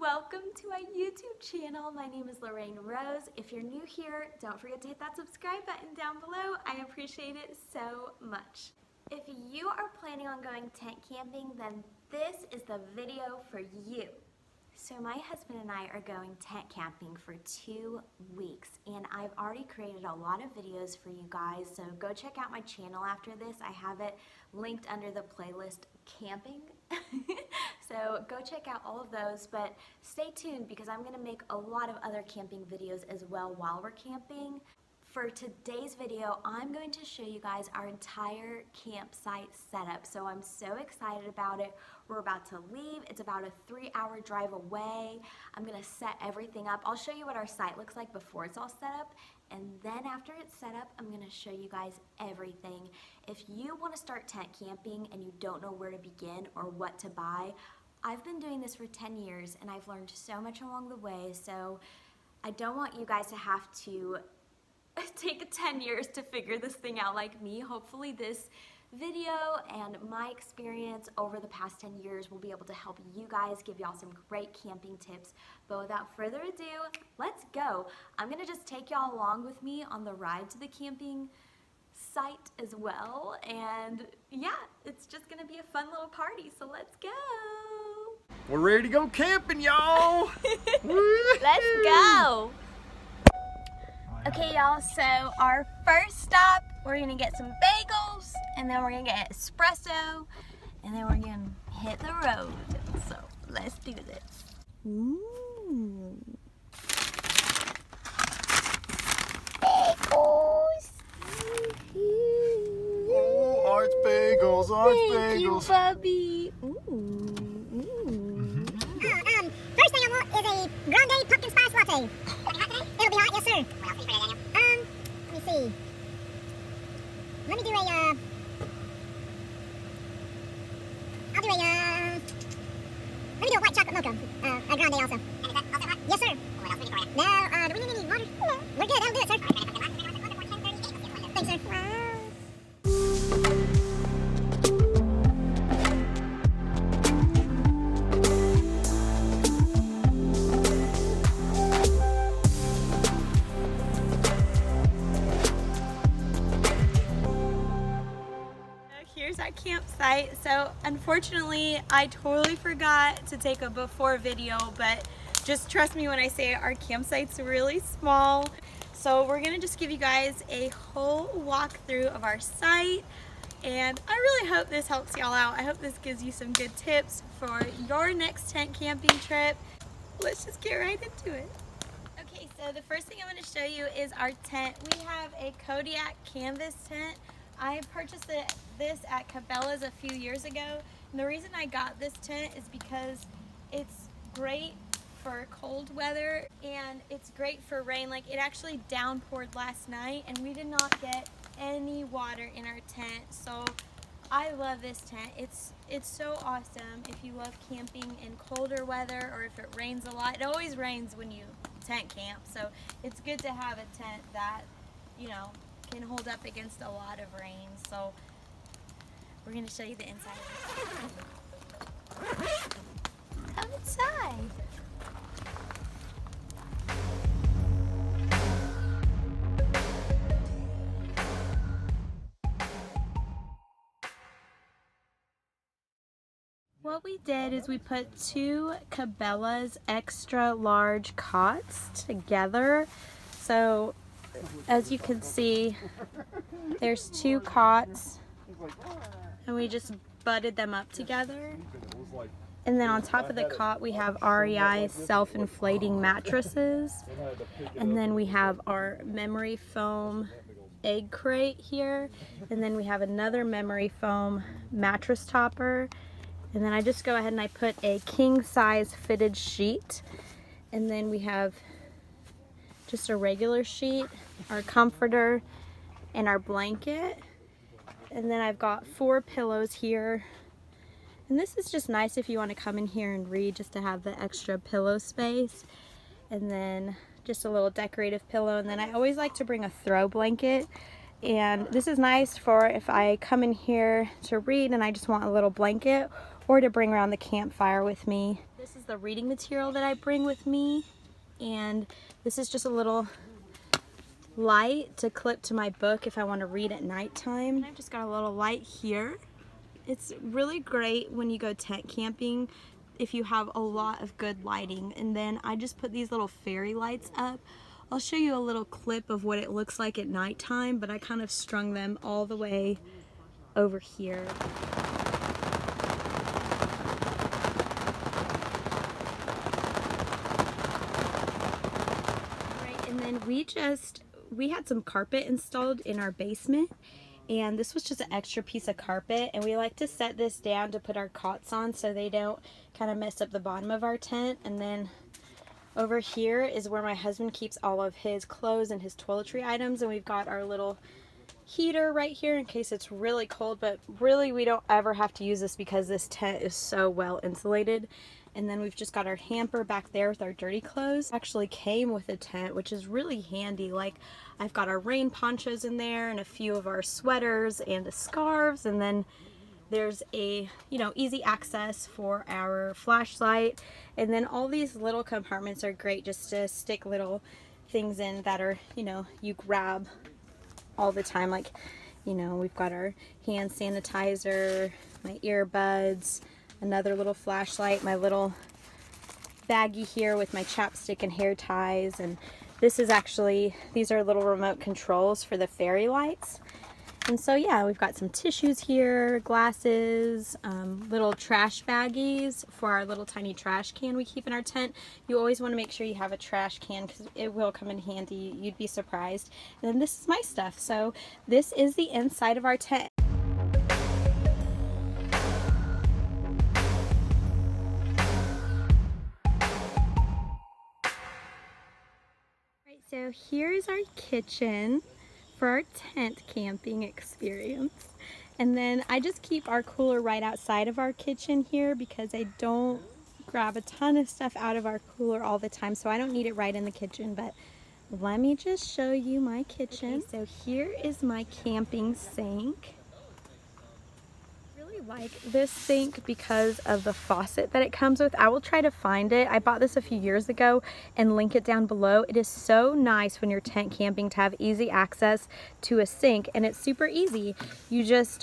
welcome to my YouTube channel. My name is Lorraine Rose. If you're new here, don't forget to hit that subscribe button down below. I appreciate it so much. If you are planning on going tent camping, then this is the video for you. So my husband and I are going tent camping for 2 weeks, and I've already created a lot of videos for you guys, so go check out my channel after this. I have it linked under the playlist camping. So go check out all of those, but stay tuned because I'm gonna make a lot of other camping videos as well while we're camping. For today's video, I'm going to show you guys our entire campsite setup. So I'm so excited about it. We're about to leave. It's about a 3-hour drive away. I'm gonna set everything up. I'll show you what our site looks like before it's all set up. And then after it's set up, I'm gonna show you guys everything. If you wanna start tent camping and you don't know where to begin or what to buy, I've been doing this for 10 years and I've learned so much along the way. So I don't want you guys to have to take 10 years to figure this thing out like me. Hopefully this video and my experience over the past 10 years will be able to help you guys, give y'all some great camping tips. But without further ado, let's go. I'm gonna just take y'all along with me on the ride to the camping site as well. And yeah, it's just gonna be a fun little party, so let's go. We're ready to go camping, y'all. Let's go. Okay, y'all, so our first stop, we're gonna get some bagels, and then we're gonna get espresso, and then we're gonna hit the road. So let's do this. Bagels. Oh, arch bagels, arch Thank you, bagels. Bubby. First thing I want is a grande pumpkin spice latte. It'll be hot, yes sir. What else Daniel? Let me see. Let me do a, let me do a white chocolate mocha, a grande also. And is that also hot? Yes sir. What else we need for it? No, do we need any water? No. We're good, that'll do it, sir. Thanks, sir. Wow. Here's our campsite. So unfortunately I totally forgot to take a before video, but just trust me when I say our campsite's really small. So we're gonna just give you guys a whole walkthrough of our site, and I really hope this helps y'all out. I hope this gives you some good tips for your next tent camping trip. Let's just get right into it. Okay, so the first thing I'm going to show you is our tent. We have a Kodiak canvas tent. I purchased this at Cabela's a few years ago, and the reason I got this tent is because it's great for cold weather and it's great for rain. Like, it actually downpoured last night and we did not get any water in our tent, so I love this tent. It's so awesome if you love camping in colder weather or if it rains a lot. It always rains when you tent camp, so it's good to have a tent that, you know, can hold up against a lot of rain. So we're going to show you the inside. Come inside. What we did is we put 2 Cabela's extra large cots together. So as you can see, there's 2 cots and we just butted them up together. And then on top of the cot we have REI self-inflating mattresses, and then we have our memory foam egg crate here, and then we have another memory foam mattress topper, and then I just go ahead and I put a king size fitted sheet, and then we have just a regular sheet, our comforter, and our blanket. And then I've got 4 pillows here. And this is just nice if you want to come in here and read, just to have the extra pillow space. And then just a little decorative pillow. And then I always like to bring a throw blanket. And this is nice for if I come in here to read and I just want a little blanket, or to bring around the campfire with me. This is the reading material that I bring with me, and this is just a little light to clip to my book if I want to read at nighttime. And I've just got a little light here. It's really great when you go tent camping if you have a lot of good lighting. And then I just put these little fairy lights up. I'll show you a little clip of what it looks like at nighttime, but I kind of strung them all the way over here. Right, and then we had some carpet installed in our basement, and this was just an extra piece of carpet, and we like to set this down to put our cots on so they don't kind of mess up the bottom of our tent. And then over here is where my husband keeps all of his clothes and his toiletry items, and we've got our little heater right here in case it's really cold, but really we don't ever have to use this because this tent is so well insulated. And then we've just got our hamper back there with our dirty clothes. It actually came with a tent, which is really handy. Like, I've got our rain ponchos in there and a few of our sweaters and the scarves, and then there's a, easy access for our flashlight. And then all these little compartments are great just to stick little things in that are, you grab all the time. Like, we've got our hand sanitizer, my earbuds, another little flashlight, my little baggie here with my chapstick and hair ties. And these are little remote controls for the fairy lights. And so yeah, we've got some tissues here, glasses, little trash baggies for our little tiny trash can we keep in our tent. You always want to make sure you have a trash can because it will come in handy. You'd be surprised. And then this is my stuff. So this is the inside of our tent. Right, so here's our kitchen for our tent camping experience. And then I just keep our cooler right outside of our kitchen here because I don't grab a ton of stuff out of our cooler all the time, so I don't need it right in the kitchen. But let me just show you my kitchen. Okay, so here is my camping sink. I really like this sink because of the faucet that it comes with. I will try to find it. I bought this a few years ago and link it down below. It is so nice when you're tent camping to have easy access to a sink, and it's super easy.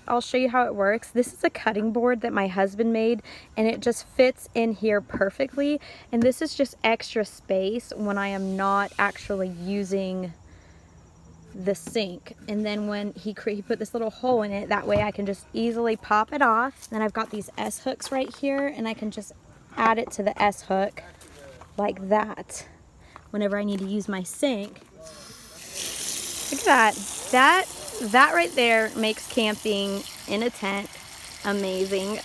I'll show you how it works. This is a cutting board that my husband made, and it just fits in here perfectly. And this is just extra space when I am not actually using the sink. And then when he put this little hole in it, that way I can just easily pop it off. Then I've got these S hooks right here, and I can just add it to the S hook like that whenever I need to use my sink. Look at that. That right there makes camping in a tent amazing.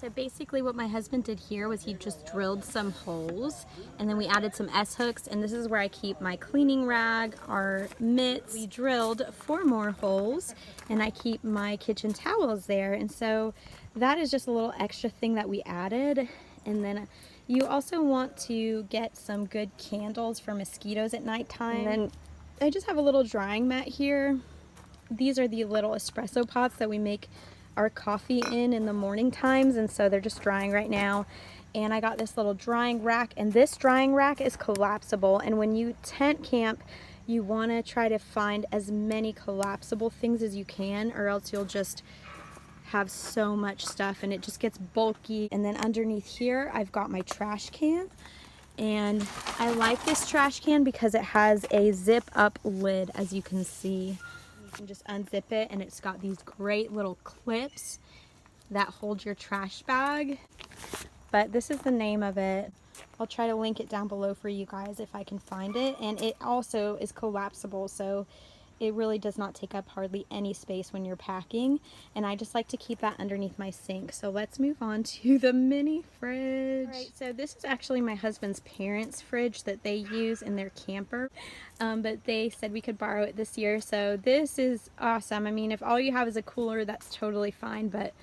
So basically what my husband did here was he just drilled some holes, and then we added some S hooks, and this is where I keep my cleaning rag, our mitts. We drilled 4 more holes, and I keep my kitchen towels there. And so that is just a little extra thing that we added. And then you also want to get some good candles for mosquitoes at nighttime. And then I just have a little drying mat here. These are the little espresso pots that we make our coffee in the morning times, and so they're just drying right now. And I got this little drying rack, and this drying rack is collapsible. And when you tent camp, you want to try to find as many collapsible things as you can, or else you'll just have so much stuff and it just gets bulky. And then underneath here I've got my trash can, and I like this trash can because it has a zip up lid, as you can see. You can just unzip it, and it's got these great little clips that hold your trash bag. But this is the name of it. I'll try to link it down below for you guys if I can find it. And it also is collapsible, so it really does not take up hardly any space when you're packing. And I just like to keep that underneath my sink. So let's move on to the mini fridge. All right, so this is actually my husband's parents' fridge that they use in their camper. But they said we could borrow it this year. So this is awesome. I mean, if all you have is a cooler, that's totally fine. But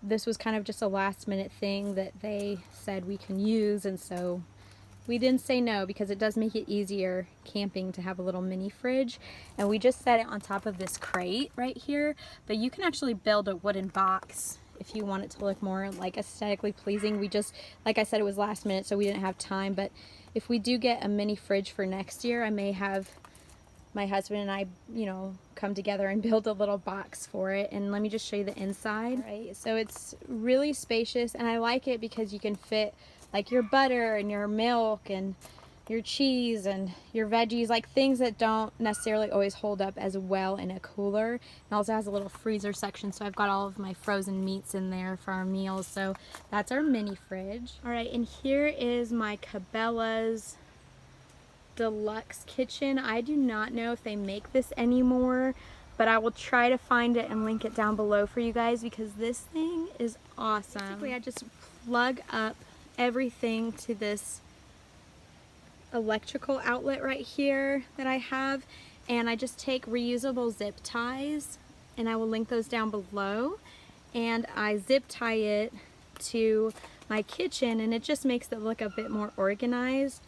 this was kind of just a last minute thing that they said we can use. And so we didn't say no, because it does make it easier camping to have a little mini fridge. And we just set it on top of this crate right here, but you can actually build a wooden box if you want it to look more like aesthetically pleasing. We just, like I said, it was last minute, so we didn't have time. But if we do get a mini fridge for next year, I may have my husband and I, you know, come together and build a little box for it. And let me just show you the inside. Right, so it's really spacious, and I like it because you can fit like your butter and your milk and your cheese and your veggies, like things that don't necessarily always hold up as well in a cooler. It also has a little freezer section, so I've got all of my frozen meats in there for our meals. So that's our mini fridge. All right, and here is my Cabela's deluxe kitchen. I do not know if they make this anymore, but I will try to find it and link it down below for you guys, because this thing is awesome. Basically, I just plug up everything to this electrical outlet right here that I have, and I just take reusable zip ties, and I will link those down below, and I zip tie it to my kitchen, and it just makes it look a bit more organized.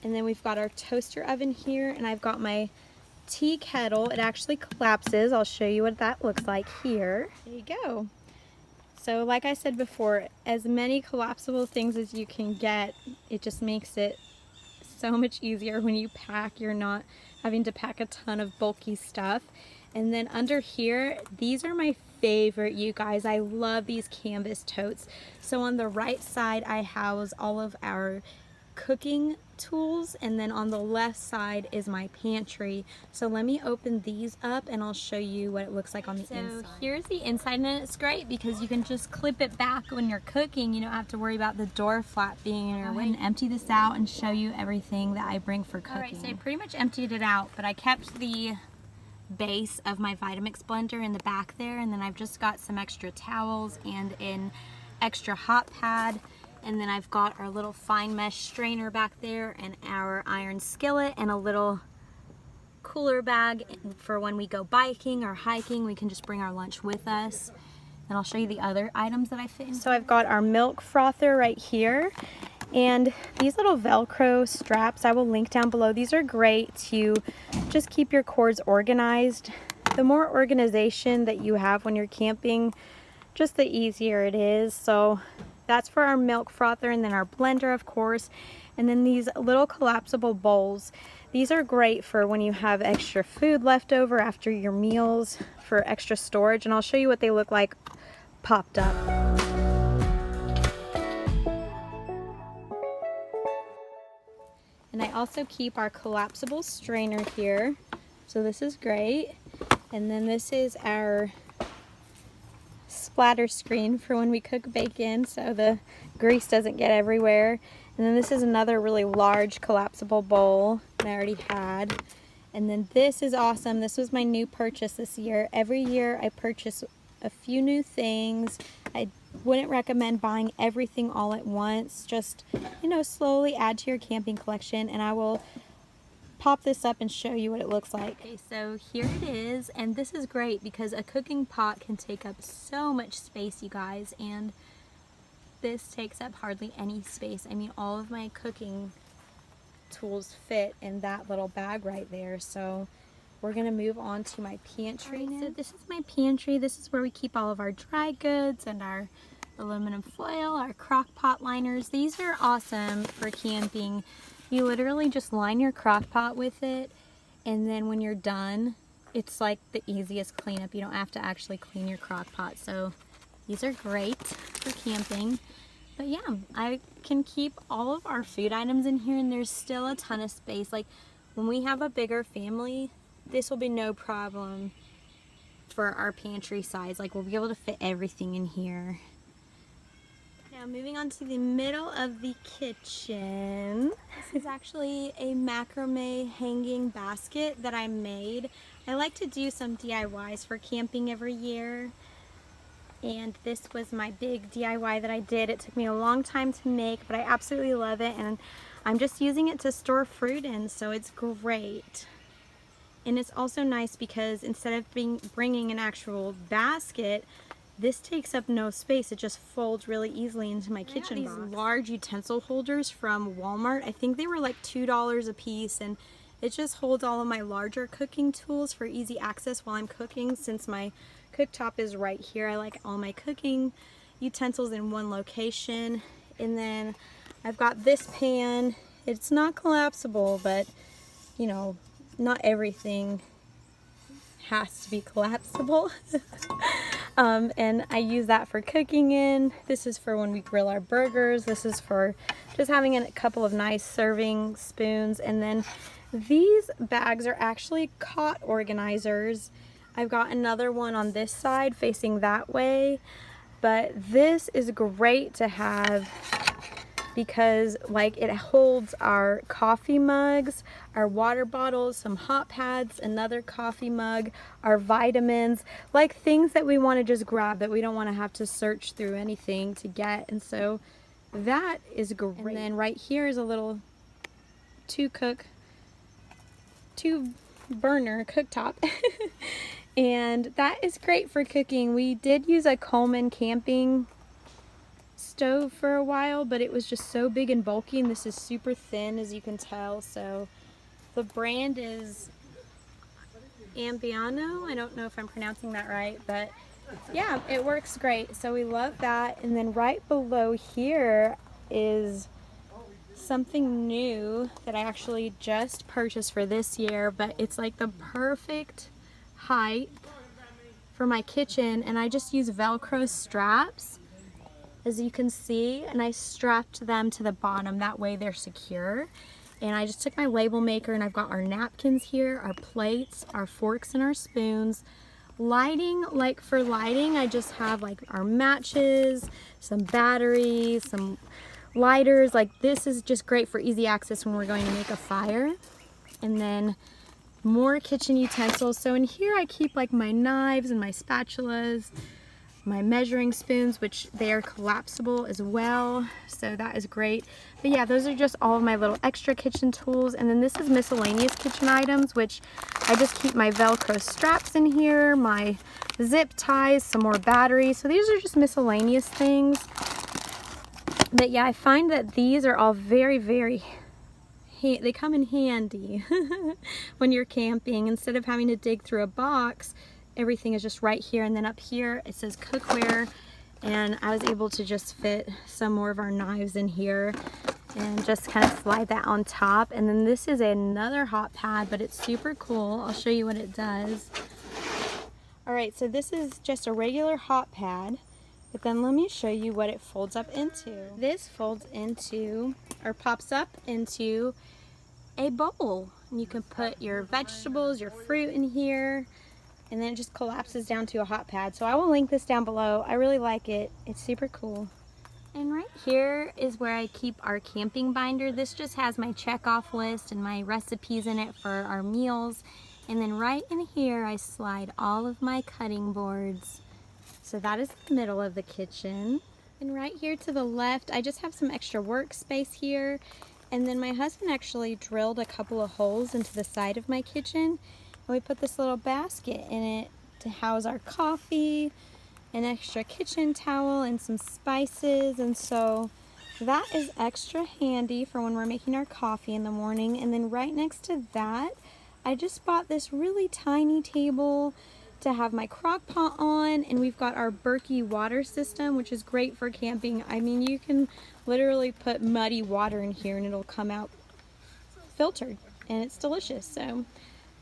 And then we've got our toaster oven here, and I've got my tea kettle. It actually collapses. I'll show you what that looks like here. There you go. So like I said before, as many collapsible things as you can get, it just makes it so much easier when you pack. You're not having to pack a ton of bulky stuff. And then under here, these are my favorite, you guys. I love these canvas totes. So on the right side, I house all of our cooking tools, and then on the left side is my pantry. So let me open these up and I'll show you what it looks like on the inside. So here's the inside, and it's great because you can just clip it back when you're cooking. You don't have to worry about the door flap being in your way. And empty this out and show you everything that I bring for cooking. Alright, so I pretty much emptied it out, but I kept the base of my Vitamix blender in the back there, and then I've just got some extra towels and an extra hot pad. And then I've got our little fine mesh strainer back there, and our iron skillet, and a little cooler bag for when we go biking or hiking. We can just bring our lunch with us. And I'll show you the other items that I fit in. So I've got our milk frother right here, and these little Velcro straps I will link down below. These are great to just keep your cords organized. The more organization that you have when you're camping, just the easier it is. So that's for our milk frother, and then our blender, of course. And then these little collapsible bowls. These are great for when you have extra food left over after your meals, for extra storage. And I'll show you what they look like popped up. And I also keep our collapsible strainer here. So this is great. And then this is our splatter screen for when we cook bacon, so the grease doesn't get everywhere. And then this is another really large collapsible bowl that I already had. And then this is awesome. This was my new purchase this year. Every year I purchase a few new things. I wouldn't recommend buying everything all at once. Just, you know, slowly add to your camping collection, and I will pop this up and show you what it looks like. Okay, so here it is, and this is great because a cooking pot can take up so much space, you guys, and this takes up hardly any space. I mean, all of my cooking tools fit in that little bag right there. So we're gonna move on to my pantry now. So this is my pantry. This is where we keep all of our dry goods and our aluminum foil, our crock pot liners. These are awesome for camping. You literally just line your crock pot with it, and then when you're done, it's like the easiest cleanup. You don't have to actually clean your crock pot. So these are great for camping. But yeah, I can keep all of our food items in here, and there's still a ton of space. Like when we have a bigger family, this will be no problem for our pantry size. Like we'll be able to fit everything in here. Now moving on to the middle of the kitchen. This is actually a macrame hanging basket that I made. I like to do some DIYs for camping every year. And this was my big DIY that I did. It took me a long time to make, but I absolutely love it. And I'm just using it to store fruit in, so it's great. And it's also nice because instead of bringing an actual basket, this takes up no space. It just folds really easily into my kitchen box. These large utensil holders from Walmart. I think they were like $2 a piece, and It just holds all of my larger cooking tools for easy access while I'm cooking. Since my cooktop is right here, I like all my cooking utensils in one location. And then I've got this pan. It's not collapsible, but you know, not everything has to be collapsible. And I use that for cooking in. This is for when we grill our burgers. This is for just having a couple of nice serving spoons. And then these bags are actually cot organizers. I've got another one on this side facing that way, but this is great to have because like it holds our coffee mugs, our water bottles, some hot pads, another coffee mug, our vitamins, like things that we want to just grab that we don't want to have to search through anything to get. And so that is great. And then right here is a little two burner cooktop. And that is great for cooking. We did use a Coleman camping stove for a while, but it was just so big and bulky, and this is super thin, as you can tell. So the brand is Ambiano. I don't know if I'm pronouncing that right, but yeah, it works great. So we love that. And then right below here is something new that I actually just purchased for this year, but it's like the perfect height for my kitchen, and I just use Velcro straps, as you can see, and I strapped them to the bottom, that way they're secure. And I just took my label maker, and I've got our napkins here, our plates, our forks, and our spoons. Lighting, like for lighting, I just have like our matches, some batteries, some lighters. Like this is just great for easy access when we're going to make a fire. And then more kitchen utensils. So in here I keep like my knives and my spatulas, my measuring spoons, which they are collapsible as well, so that is great. But yeah, those are just all of my little extra kitchen tools. And then this is miscellaneous kitchen items, which I just keep my Velcro straps in here, my zip ties, some more batteries. So these are just miscellaneous things. But yeah, I find that these are all very, they come in handy when you're camping. Instead of having to dig through a box, everything is just right here. And then up here it says cookware, and I was able to just fit some more of our knives in here and just kind of slide that on top. And then this is another hot pad, but it's super cool. I'll show you what it does. All right, so this is just a regular hot pad, but then let me show you what it folds up into. This folds into, or pops up into, a bowl. And you can put your vegetables, your fruit in here, and then it just collapses down to a hot pad. So I will link this down below. I really like it. It's super cool. And right here is where I keep our camping binder. This just has my check-off list and my recipes in it for our meals. And then right in here I slide all of my cutting boards. So that is the middle of the kitchen. And right here to the left, I just have some extra workspace here. And then my husband actually drilled a couple of holes into the side of my kitchen. And we put this little basket in it to house our coffee, an extra kitchen towel, and some spices. And so that is extra handy for when we're making our coffee in the morning. And then right next to that, I just bought this really tiny table to have my crock pot on, and we've got our Berkey water system, which is great for camping. I mean, you can literally put muddy water in here and it'll come out filtered, and it's delicious. So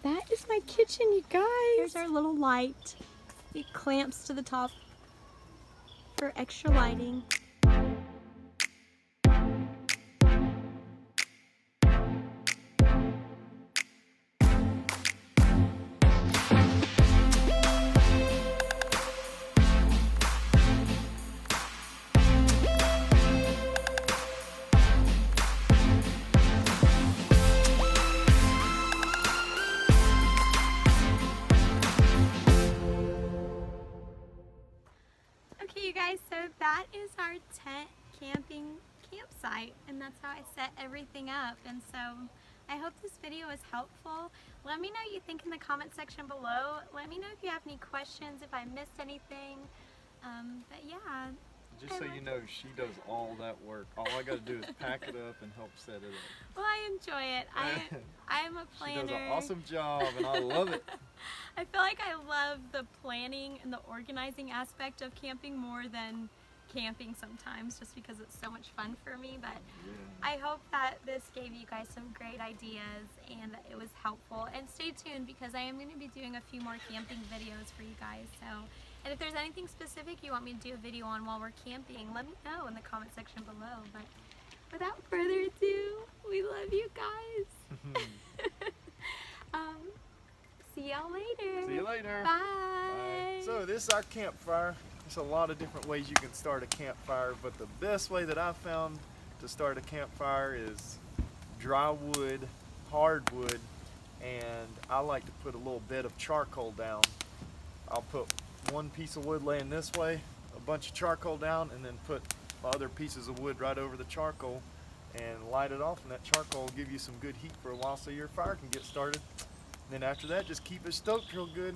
that is my kitchen, you guys. Here's our little light. It clamps to the top for extra lighting. Okay, you guys, so that is our tent camping campsite, and that's how I set everything up. And so I hope this video was helpful. Let me know what you think in the comment section below. Let me know if you have any questions, if I missed anything. But yeah, Just so you know, she does all that work. All I gotta do is pack it up and help set it up. Well, I enjoy it. I'm a She planner. does an awesome job and I love it. I feel like I love the planning and the organizing aspect of camping more than camping sometimes, just because it's so much fun for me. But I hope that this gave you guys some great ideas and that it was helpful. And stay tuned, because I am going to be doing a few more camping videos for you guys. So, and if there's anything specific you want me to do a video on while we're camping, let me know in the comment section below. But without further ado, we love you guys. See y'all later. See you later. Bye. So this is our campfire. There's a lot of different ways you can start a campfire, but the best way that I've found to start a campfire is dry wood, hardwood, and I like to put a little bit of charcoal down. I'll put one piece of wood laying this way, a bunch of charcoal down, and then put my other pieces of wood right over the charcoal and light it off, and that charcoal will give you some good heat for a while so your fire can get started. Then after that, just keep it stoked real good.